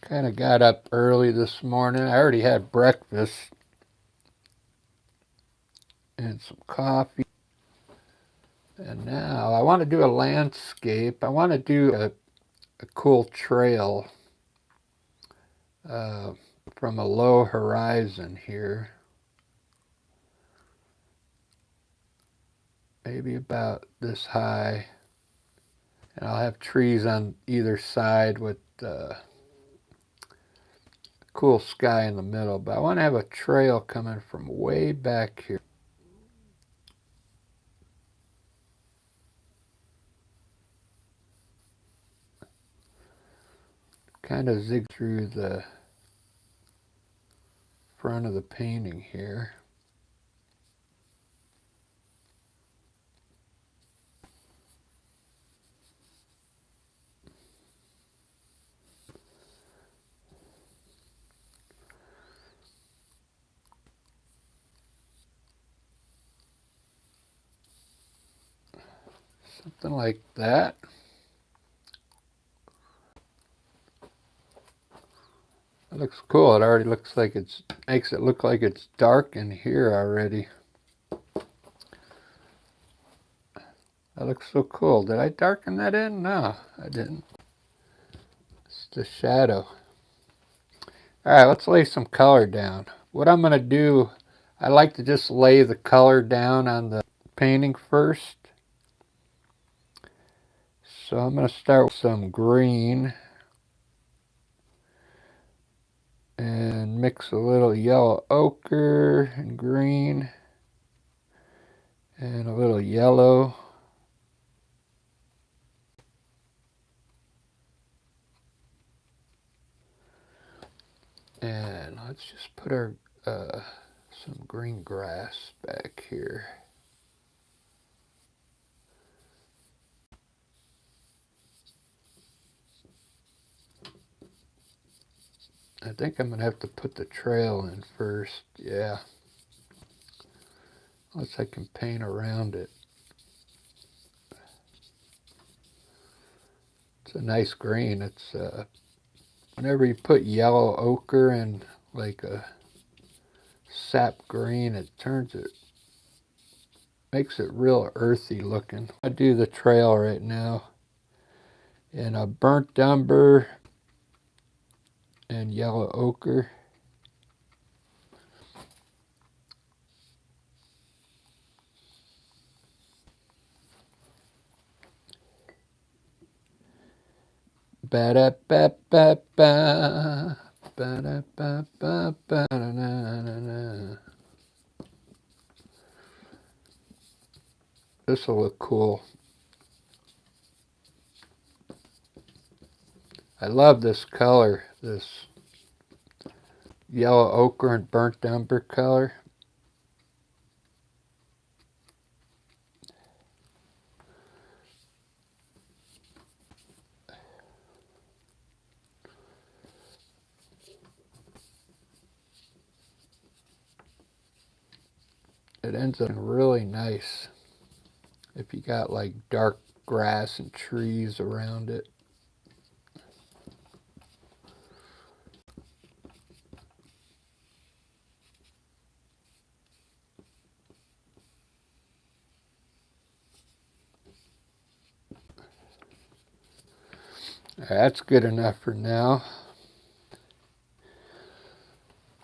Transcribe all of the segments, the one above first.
Kind of got up early this morning. I already had breakfast and some coffee. And now I want to do a landscape. I want to do a cool trail from a low horizon here. Maybe about this high. And I'll have trees on either side with cool sky in the middle. But I want to have a trail coming from way back here. Kind of zig through the front of the painting here. Something like that. It looks cool. It already looks like makes it look like it's dark in here already. That looks so cool. Did I darken that in? No, I didn't. It's the shadow. Alright, let's lay some color down. What I'm going to do, I like to just lay the color down on the painting first. So I'm going to start with some green. And mix a little yellow ochre and green. And a little yellow. And let's just put our some green grass back here. I think I'm going to have to put the trail in first. Yeah. Unless I can paint around it. It's a nice green. It's whenever you put yellow ochre and like a sap green, it makes it real earthy looking. I do the trail right now in a burnt umber and yellow ochre. Ba-da-ba-ba-ba. Ba-da-ba-ba-ba-da-na-na-na. This will look cool. I love this color, this yellow ochre and burnt umber color. It ends up really nice if you got like dark grass and trees around it. That's good enough for now.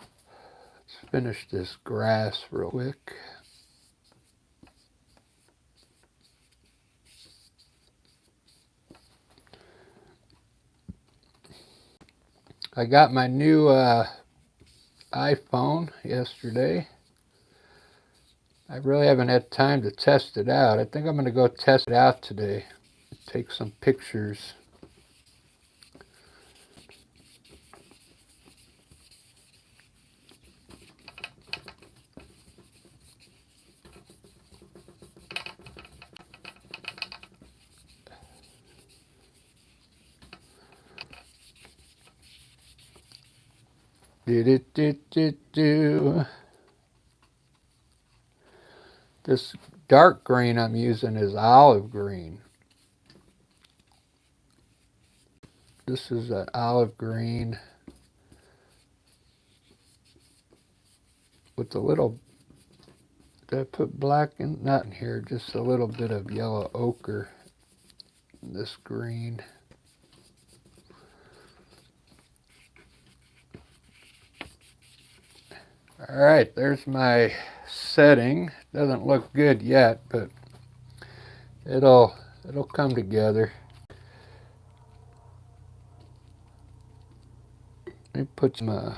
Let's finish this grass real quick. I got my new iPhone yesterday. I really haven't had time to test it out. I think I'm going to go test it out today. Take some pictures. This dark green I'm using is olive green. This is an olive green. with a little, did I put black in? Not in here, just a little bit of yellow ochre in this green. All right, there's my setting. Doesn't look good yet, but it'll come together. Let me put some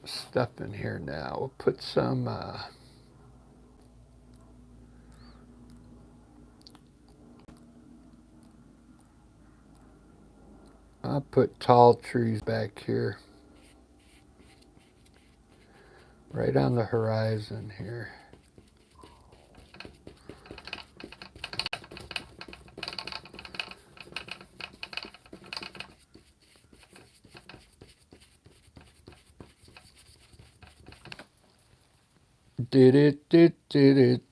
stuff in here now. We'll put some I'll put tall trees back here, right on the horizon here.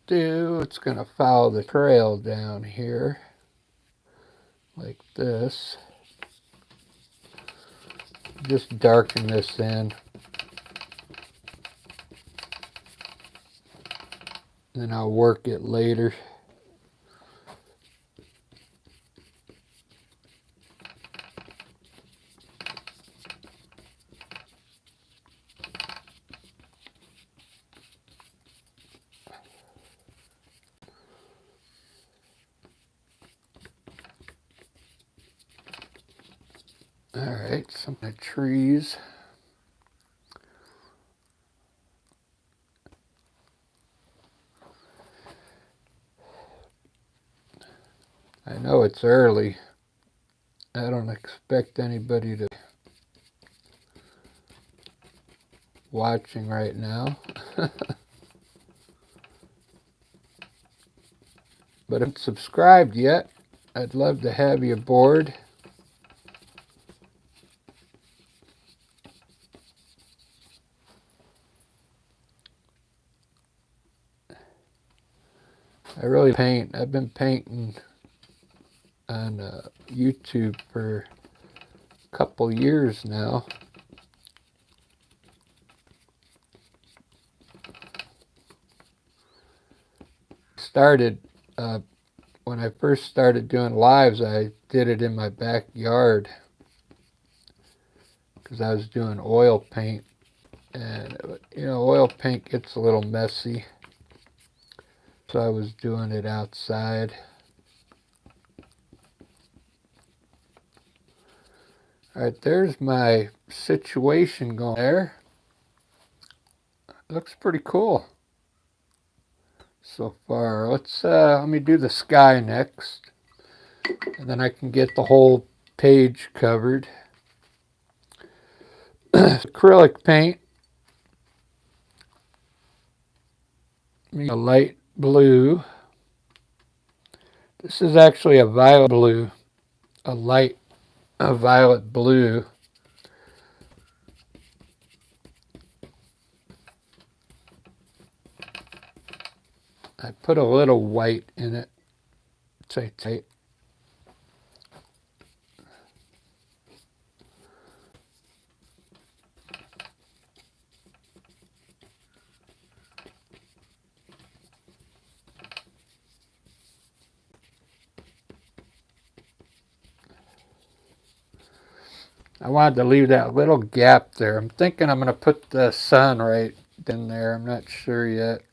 It's gonna follow the trail down here like this. Just darken this in. Then I'll work it later. Alright, some of the trees. I know it's early. I don't expect anybody to be watching right now. But if you're not subscribed yet, I'd love to have you aboard. I really paint. I've been painting on YouTube for a couple years now. Started when I first started doing lives, I did it in my backyard because I was doing oil paint, and you know, oil paint gets a little messy, so I was doing it outside. Alright, there's my situation going there. Looks pretty cool so far. Let me do the sky next, and then I can get the whole page covered. Acrylic paint, a light blue. This is actually a violet blue, a violet blue. I put a little white in it. Tight. I wanted to leave that little gap there. I'm thinking I'm going to put the sun right in there. I'm not sure yet.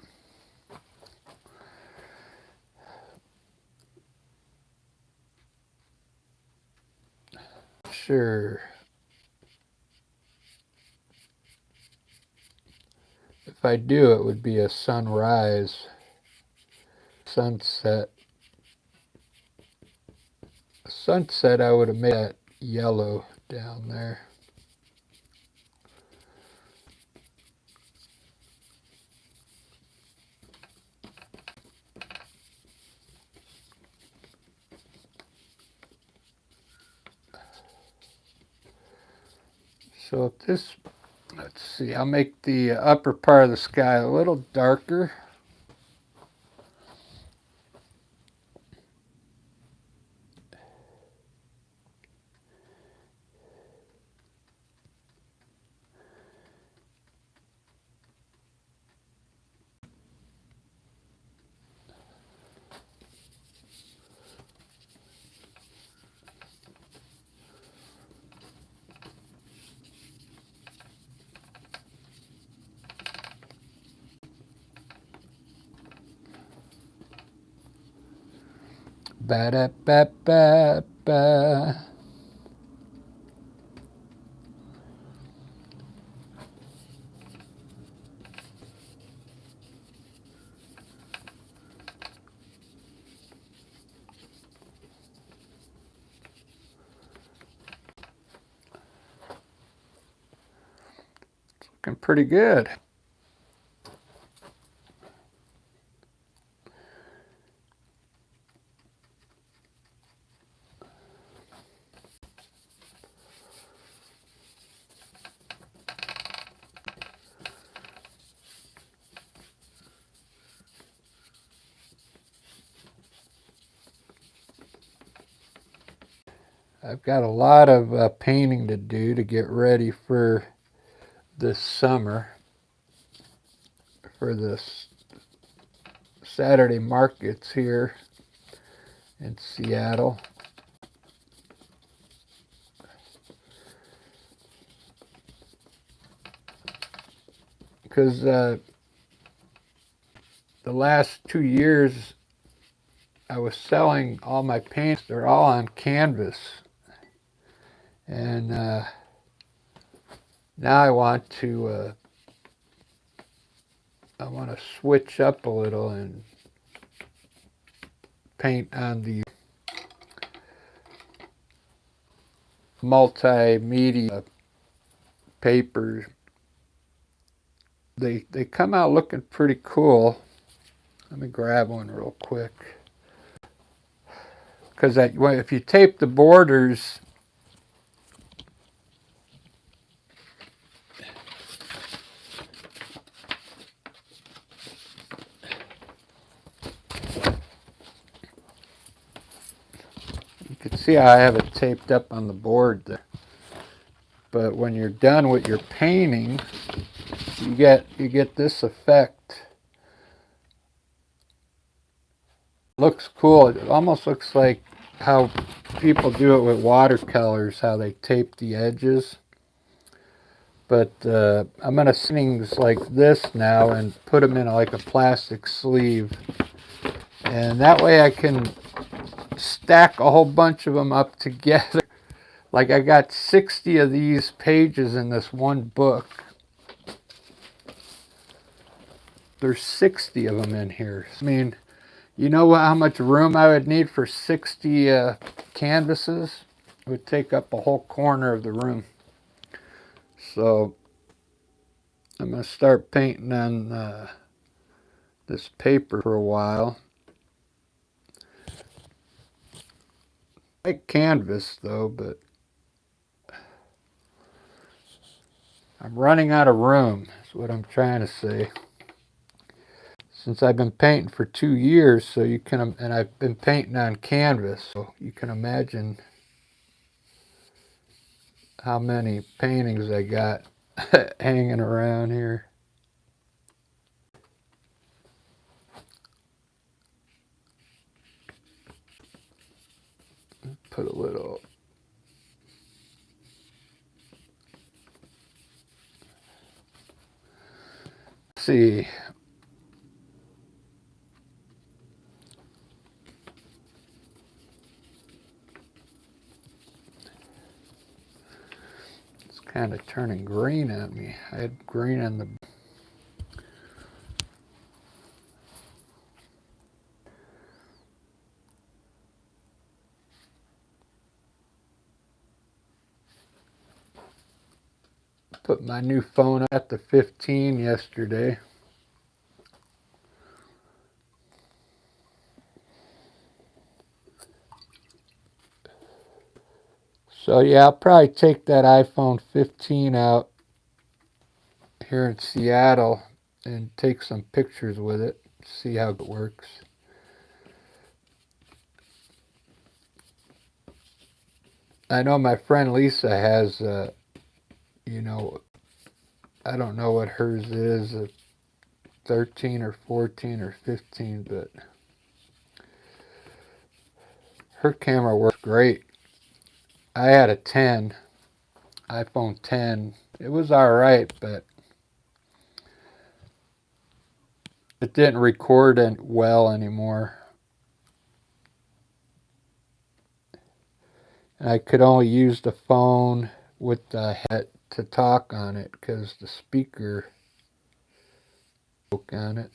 Sure. If I do, it would be a sunrise, sunset. Sunset, I would have made that yellow down there. So if this, let's see, I'll make the upper part of the sky a little darker. Ba-da-ba-ba-ba. Looking pretty good. I've got a lot of painting to do to get ready for this summer, for this Saturday markets here in Seattle. Because the last 2 years I was selling all my paints. They're all on canvas. And now I want to switch up a little and paint on the multimedia papers. They come out looking pretty cool. Let me grab one real quick. Because if you tape the borders, you can see how I have it taped up on the board there. But when you're done with your painting, you get this effect. Looks cool. It almost looks like how people do it with watercolors, how they tape the edges. But I'm going to things like this now and put them in like a plastic sleeve. And that way I can stack a whole bunch of them up together. Like I got 60 of these pages in this one book. There's 60 of them in here. I mean, you know how much room I would need for 60 canvases? It would take up a whole corner of the room. So I'm going to start painting on this paper for a while. I like canvas though, but I'm running out of room, is what I'm trying to say. Since I've been painting for 2 years, so you can, and I've been painting on canvas, so you can imagine how many paintings I got hanging around here. Put a little. Let's see. It's kind of turning green on me. I had green on the. Put my new phone at the 15 yesterday. So yeah, I'll probably take that iPhone 15 out here in Seattle and take some pictures with it, see how it works. I know my friend Lisa has, you know, I don't know what hers is, a 13 or 14 or 15, but her camera works great. I had a 10, iPhone 10. It was all right, but it didn't record well anymore. I could only use the phone with the headset to talk on it because the speaker broke on it.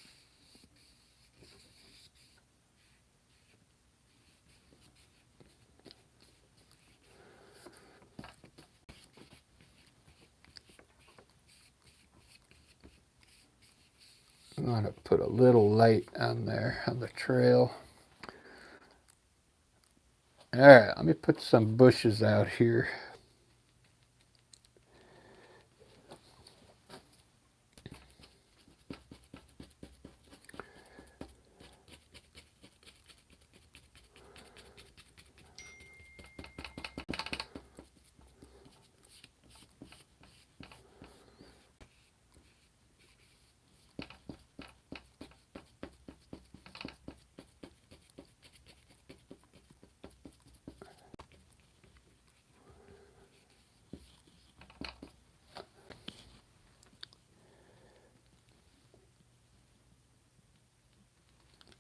I'm going to put a little light on there on the trail. Alright, let me put some bushes out here.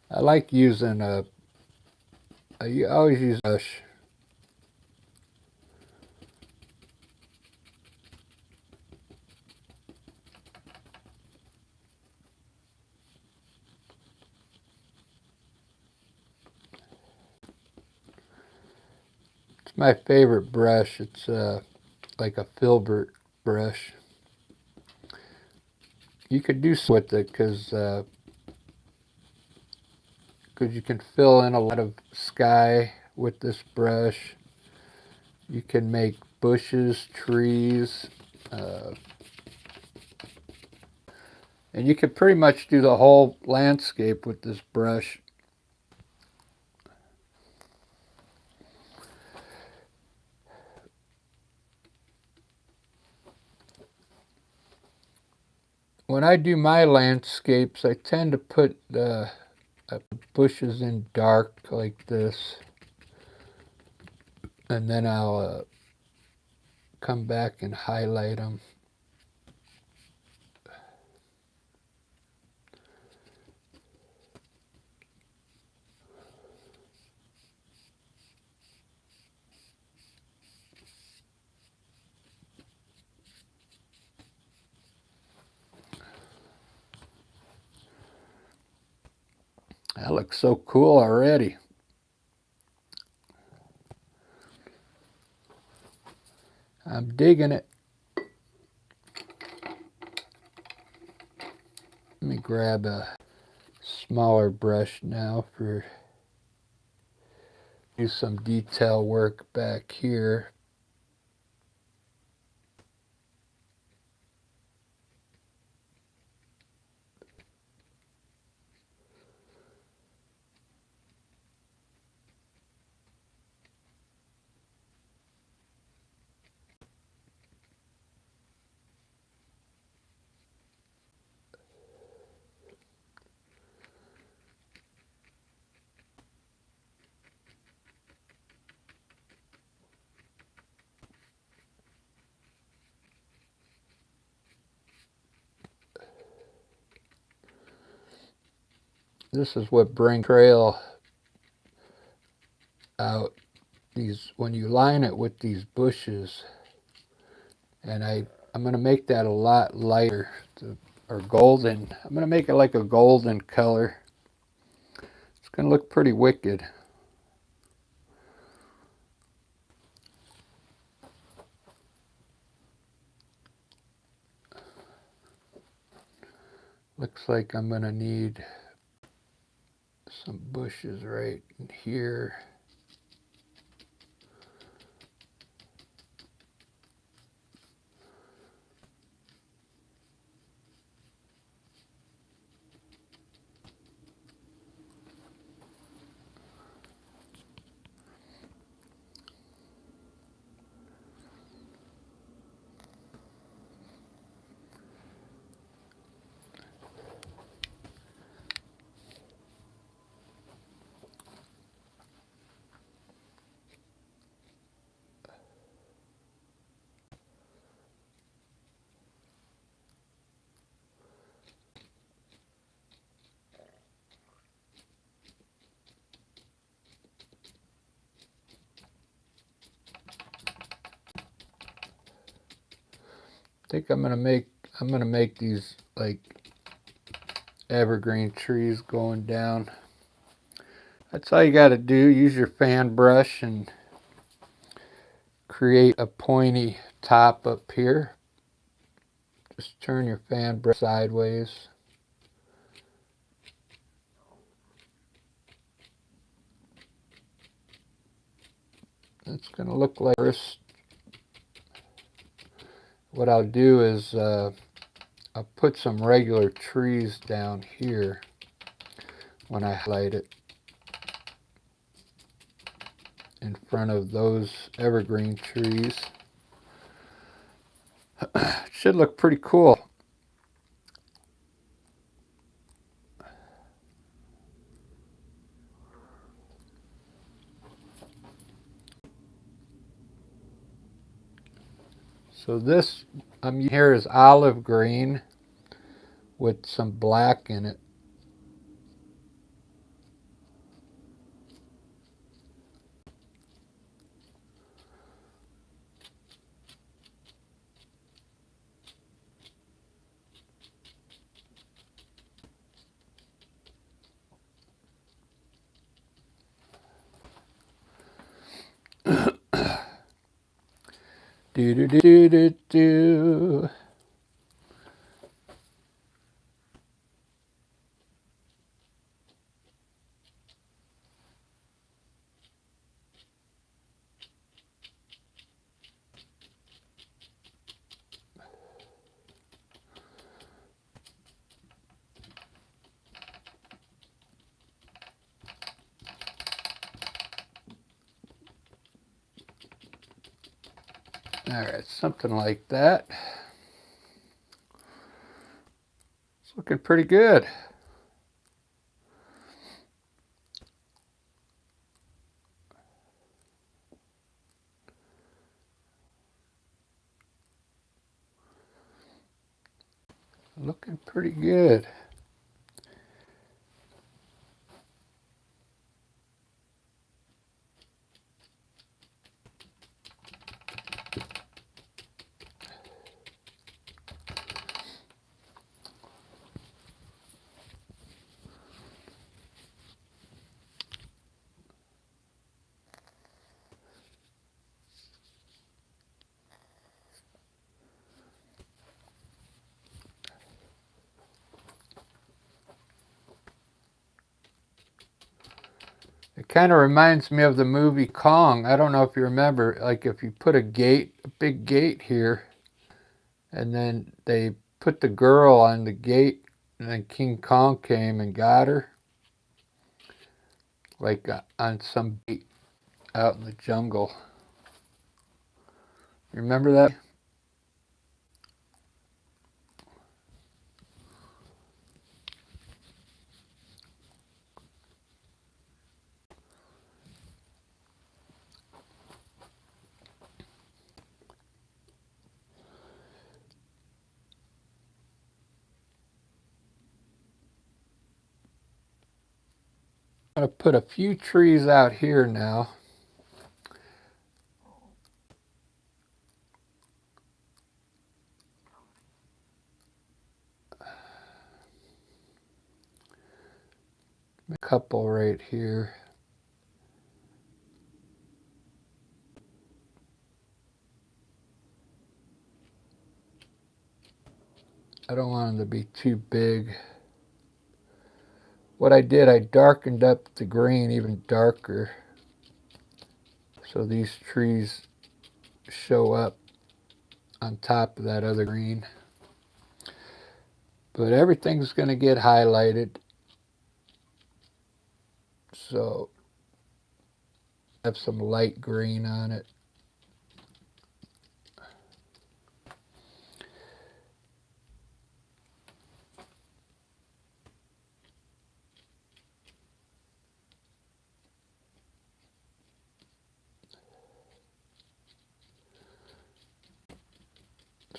I like using I always use a brush. It's my favorite brush. It's like a filbert brush. You could do so with it because you can fill in a lot of sky with this brush. You can make bushes, trees, and you can pretty much do the whole landscape with this brush. When I do my landscapes, I tend to put bushes in dark like this, and then I'll come back and highlight them. That looks so cool already. I'm digging it. Let me grab a smaller brush now for do some detail work back here. This is what brings trail out. These when you line it with these bushes, and I'm going to make that a lot lighter or golden. I'm going to make it like a golden color. It's going to look pretty wicked. Looks like I'm going to need some bushes right in here. think I'm gonna make these like evergreen trees going down. That's all you got to do. Use your fan brush and create a pointy top up here. Just turn your fan brush sideways. It's going to look like this. What I'll do is I'll put some regular trees down here when I highlight it in front of those evergreen trees. Should look pretty cool. So this here is olive green with some black in it. Do do do do do do. All right, something like that. It's looking pretty good. Looking pretty good. It kind of reminds me of the movie Kong. I don't know if you remember, like if you put a big gate here, and then they put the girl on the gate, and then King Kong came and got her, like on some gate out in the jungle. You remember that? I'm going to put a few trees out here now. A couple right here. I don't want them to be too big. What I did, I darkened up the green even darker, so these trees show up on top of that other green. But everything's going to get highlighted, so have some light green on it.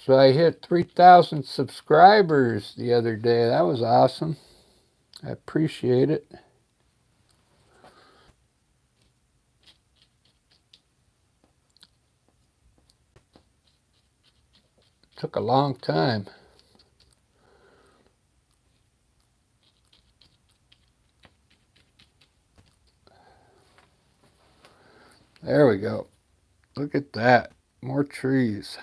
So I hit 3,000 subscribers the other day. That was awesome. I appreciate it. Took a long time. There we go. Look at that. More trees.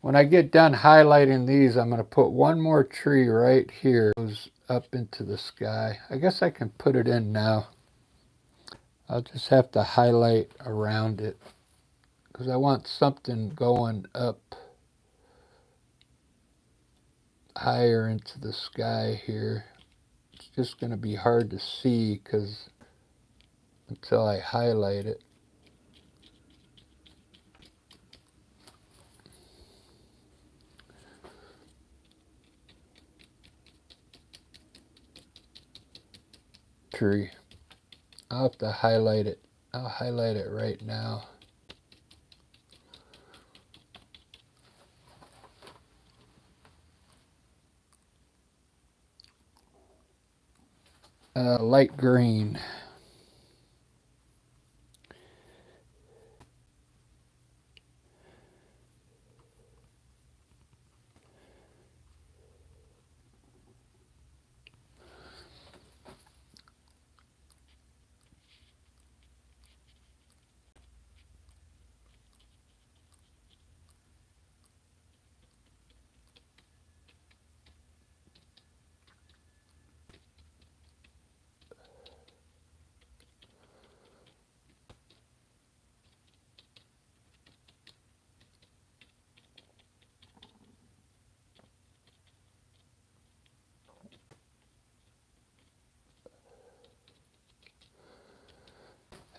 When I get done highlighting these, I'm going to put one more tree right here. It goes up into the sky. I guess I can put it in now. I'll just have to highlight around it because I want something going up higher into the sky here. It's just going to be hard to see because until I highlight it. Tree. I'll have to highlight it. I'll highlight it right now. Light green.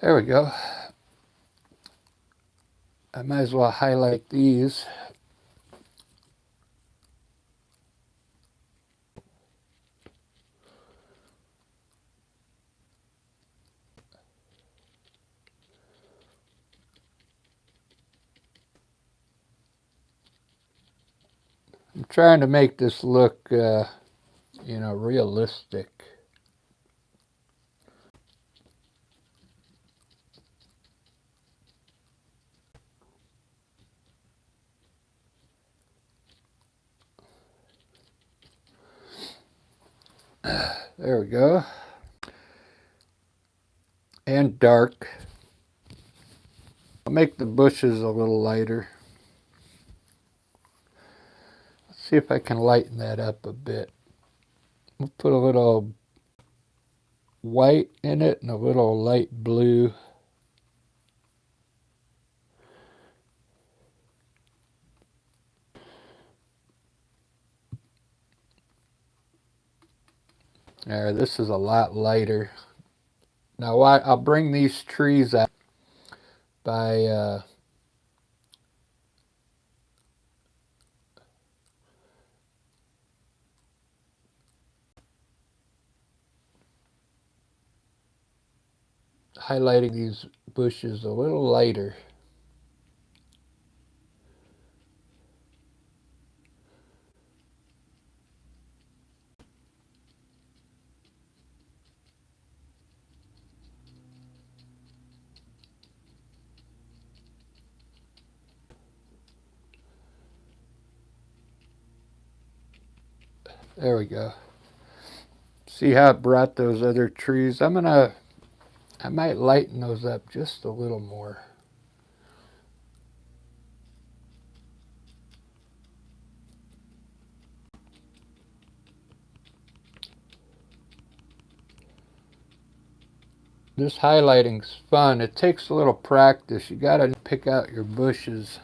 There we go. I might as well highlight these. I'm trying to make this look, realistic. There we go. And dark. I'll make the bushes a little lighter. Let's see if I can lighten that up a bit. We'll put a little white in it and a little light blue. There, this is a lot lighter. Now I'll bring these trees out by highlighting these bushes a little lighter. There we go. See how it brought those other trees? I might lighten those up just a little more. This highlighting's fun. It takes a little practice. You gotta pick out your bushes.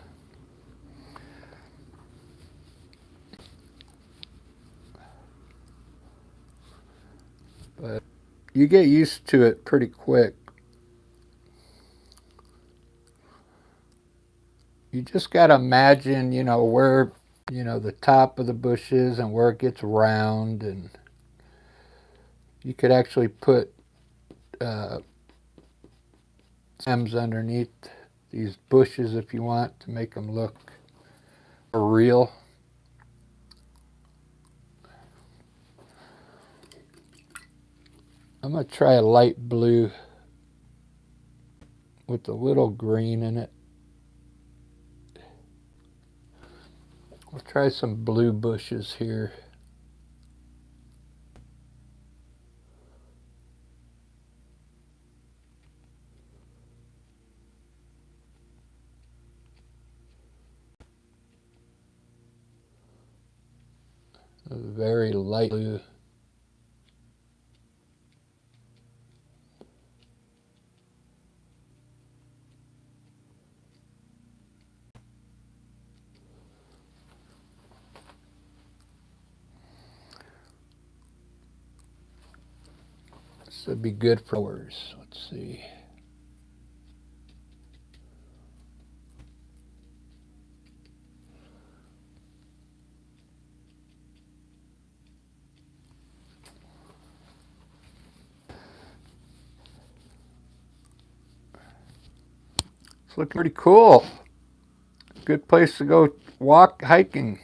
But you get used to it pretty quick. You just gotta imagine, where, the top of the bush is and where it gets round, and you could actually put stems underneath these bushes if you want to make them look real. I'm going to try a light blue with a little green in it. We'll try some blue bushes here. A very light blue. This would be good for flowers. Let's see. It's looking pretty cool. Good place to go hiking.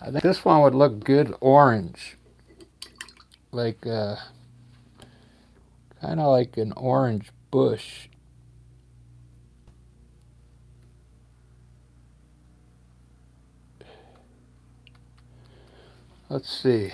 I think this one would look good orange. Like, kind of like an orange bush. Let's see.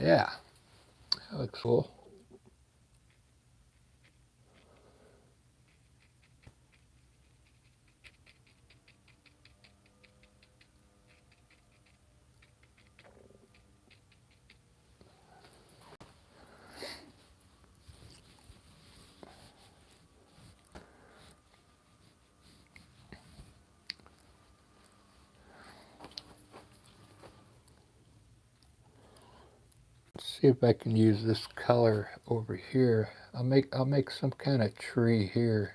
Yeah, that looks cool. See if I can use this color over here. I'll make some kind of tree here.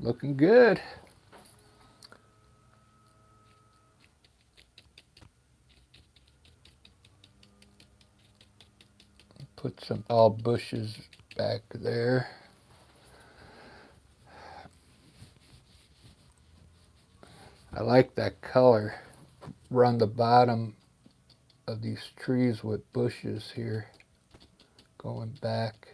Looking good. Put some tall bushes back there. I like that color. Run the bottom of these trees with bushes here going back.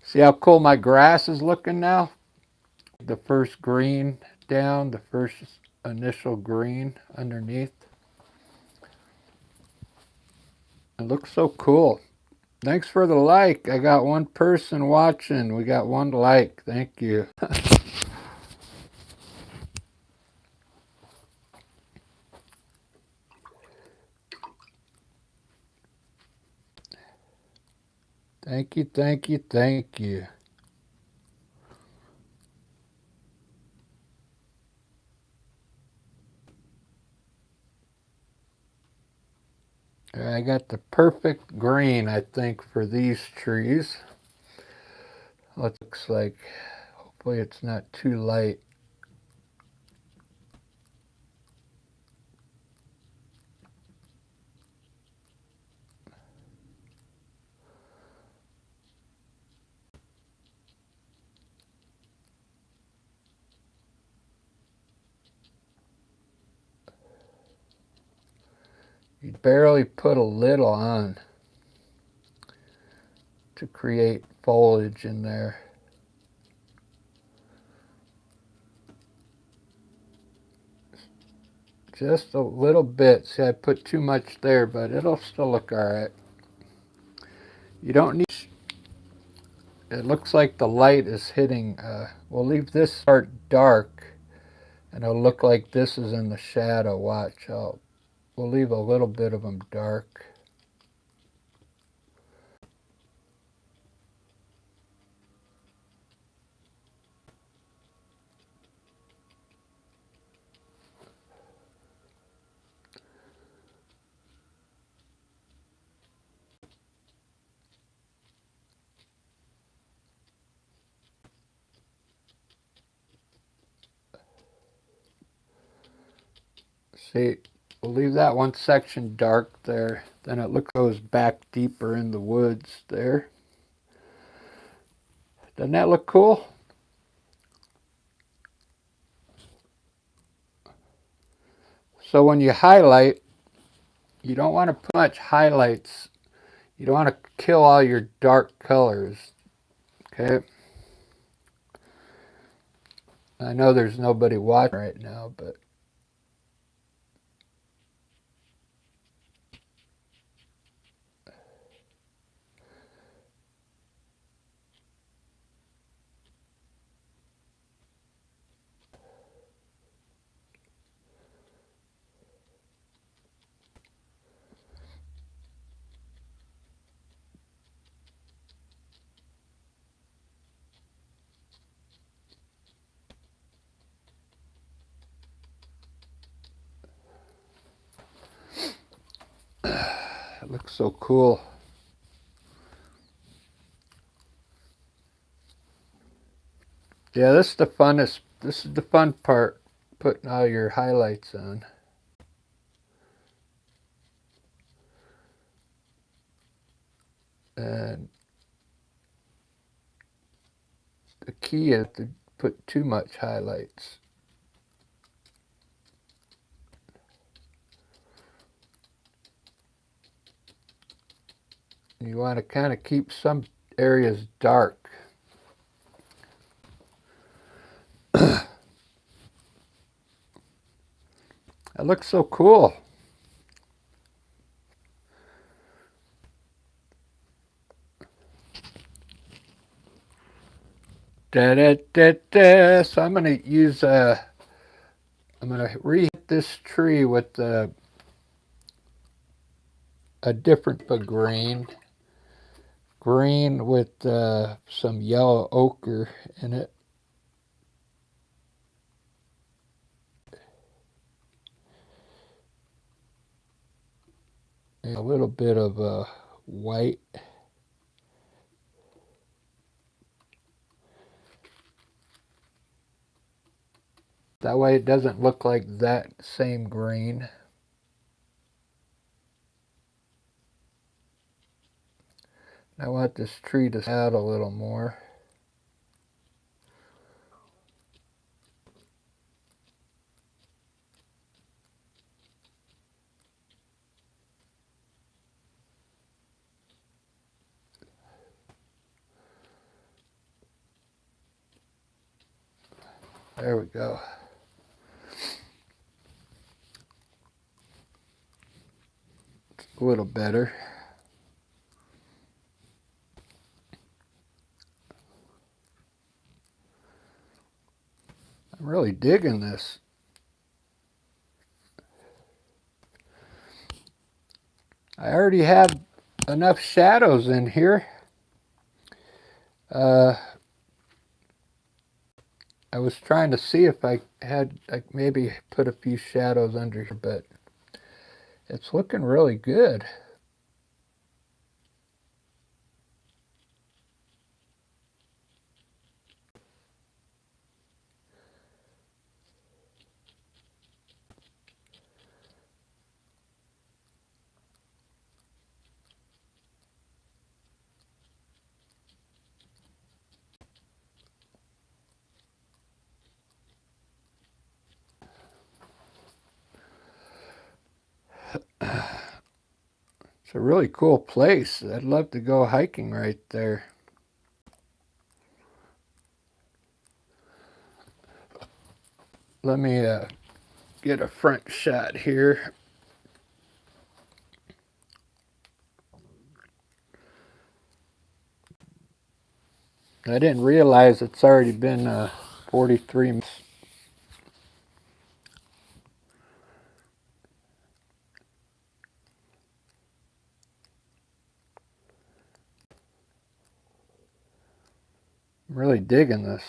See how cool my grass is looking now? The first green down, the first initial green underneath. It looks so cool. Thanks for the like. I got one person watching. We got one like. Thank you. Thank you, thank you, thank you. I got the perfect green, I think, for these trees. Looks like, hopefully it's not too light. You barely put a little on to create foliage in there. Just a little bit. See, I put too much there, but it'll still look alright. You don't need... It looks like the light is hitting... we'll leave this part dark, and it'll look like this is in the shadow. Watch. We'll leave a little bit of them dark. See, we'll leave that one section dark there. Then it goes back deeper in the woods there. Doesn't that look cool? So when you highlight, you don't want to put much highlights. You don't want to kill all your dark colors. Okay? I know there's nobody watching right now, but it looks so cool. Yeah, this is the fun part, putting all your highlights on. And the key is to put too much highlights. You want to kind of keep some areas dark. That looks so cool. Da, da, da, da. So I'm going to use I'm going to re-hit this tree with a different green. Green with some yellow ochre in it. And a little bit of white. That way it doesn't look like that same green. I want this tree to stand out a little more. There we go. It's a little better. I'm really digging this. I already have enough shadows in here. I was trying to see if I maybe put a few shadows under here, but it's looking really good. It's a really cool place. I'd love to go hiking right there. Let me get a front shot here. I didn't realize it's already been 43 minutes. I'm really digging this.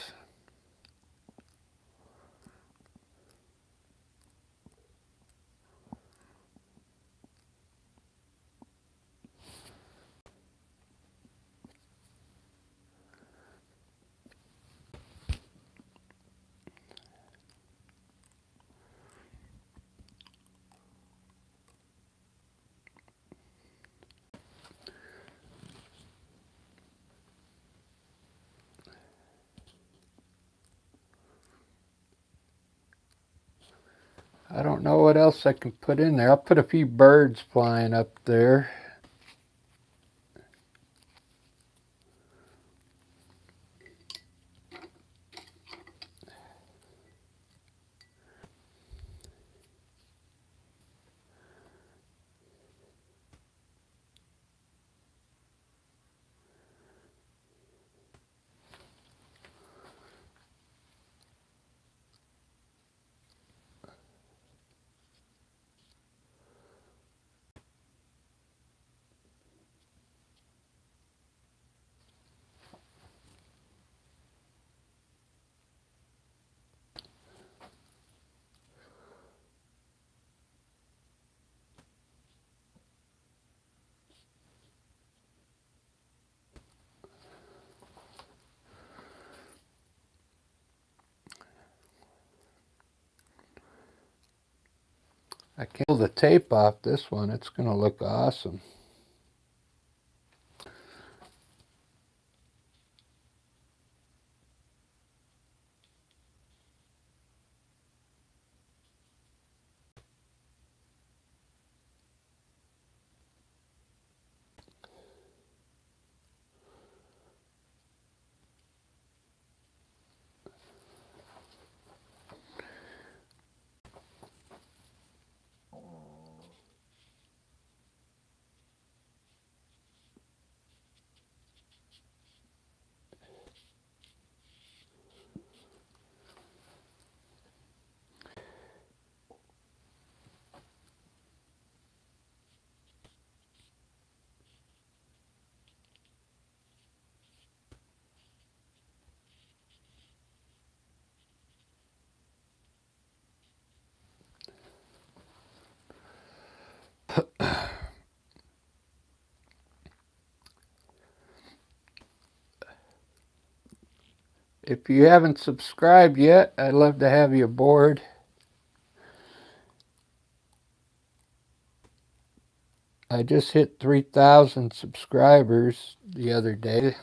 I don't know what else I can put in there. I'll put a few birds flying up there. I can pull the tape off this one. It's going to look awesome. If you haven't subscribed yet, I'd love to have you aboard. I just hit 3,000 subscribers the other day,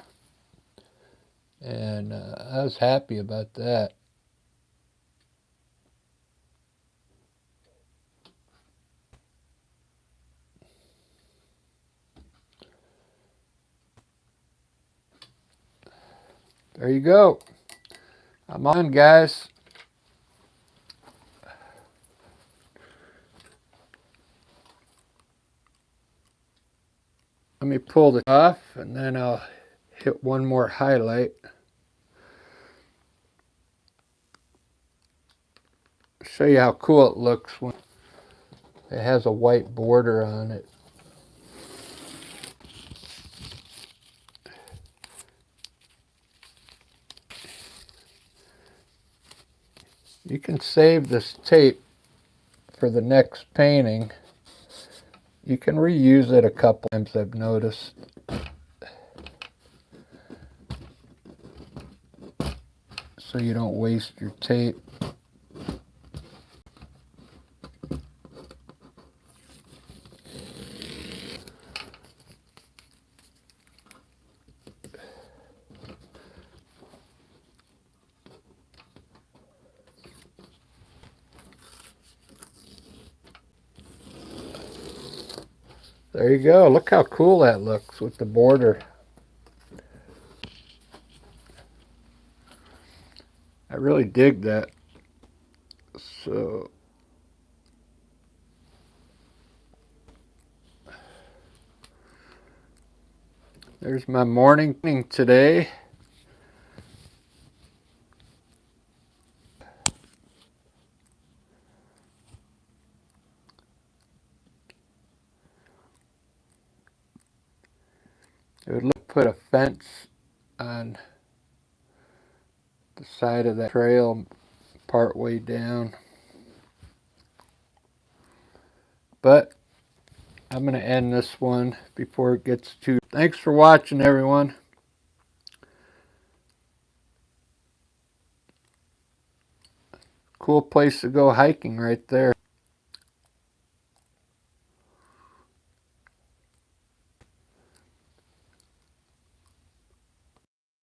and I was happy about that. There you go. I'm on, guys. Let me pull it off, and then I'll hit one more highlight. Show you how cool it looks when it has a white border on it. You can save this tape for the next painting. You can reuse it a couple times, I've noticed. So you don't waste your tape. There you go. Look how cool that looks with the border. I really dig that. So there's my morning today. It would look put a fence on the side of that trail part way down. But I'm going to end this one before it gets too... Thanks for watching, everyone. Cool place to go hiking right there.